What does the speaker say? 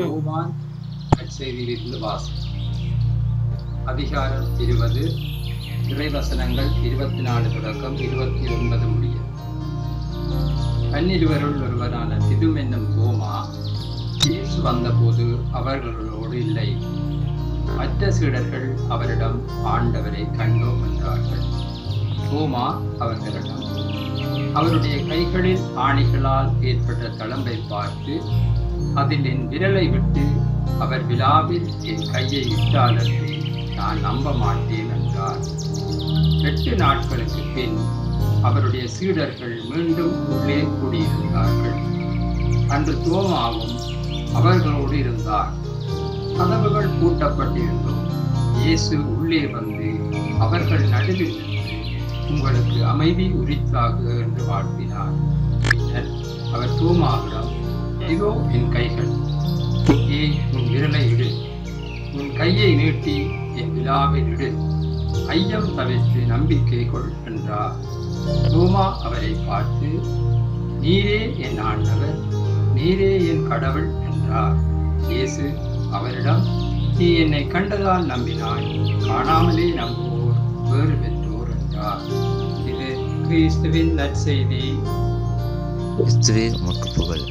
யோவான் நற்செய்தியிலிருந்து வாசகம். அதிகாரம் 20, இறைவசனங்கள் 24 தொடக்கம் 29 முடிய. பன்னிருவருள் ஒருவரான திதும் என்னும் தோமா இயேசு வந்தபோது அவர்களோடு இல்லை. மற்ற சீடர்கள் அவரிடம், ஆண்டவரை கண்டோம் என்றார்கள். தோமா அவர்களிடம், அவருடைய கைகளில் ஆணிகளால் ஏற்பட்ட தளம்பை பார்த்து, அதில் என் விரலை விட்டு அவர் விழாவில் என் கையை இட்டாலன்றி நான் நம்ப மாட்டேன் என்றார். 8 நாட்களுக்கு பின் அவருடைய சீடர்கள் மீண்டும் உள்ளே கூடியிருந்தார்கள். அன்று தோமாவும் அவர்களோடு இருந்தார். கதவுகள் பூட்டப்பட்டிருந்தும் இயேசு உள்ளே வந்து அவர்கள் நடுவில் நின்று, உங்களுக்கு அமைதி உரித்தாக என்று வாழ்த்தினார். பின்னர் அவர் தோமாவிடம், இதோ என் கைகள், இங்கே உன் விரலை இடு, உன் கையை நீட்டி என் விழாவில் இடு, ஐயம் தவிர்த்து நம்பிக்கை கொள் என்றார். தோமா அவரை பார்த்து, நீரே என் ஆண்டவர், நீரே என் கடவுள் என்றார். இயேசு அவரிடம், நீ என்னை கண்டதால் நம்பினாய், காணாமலே நம்புவோர் வேறு பெற்றோர் என்றார். இது கிறிஸ்துவின் நற்செய்தி. கிறிஸ்துவே உமக்கு புகழ்.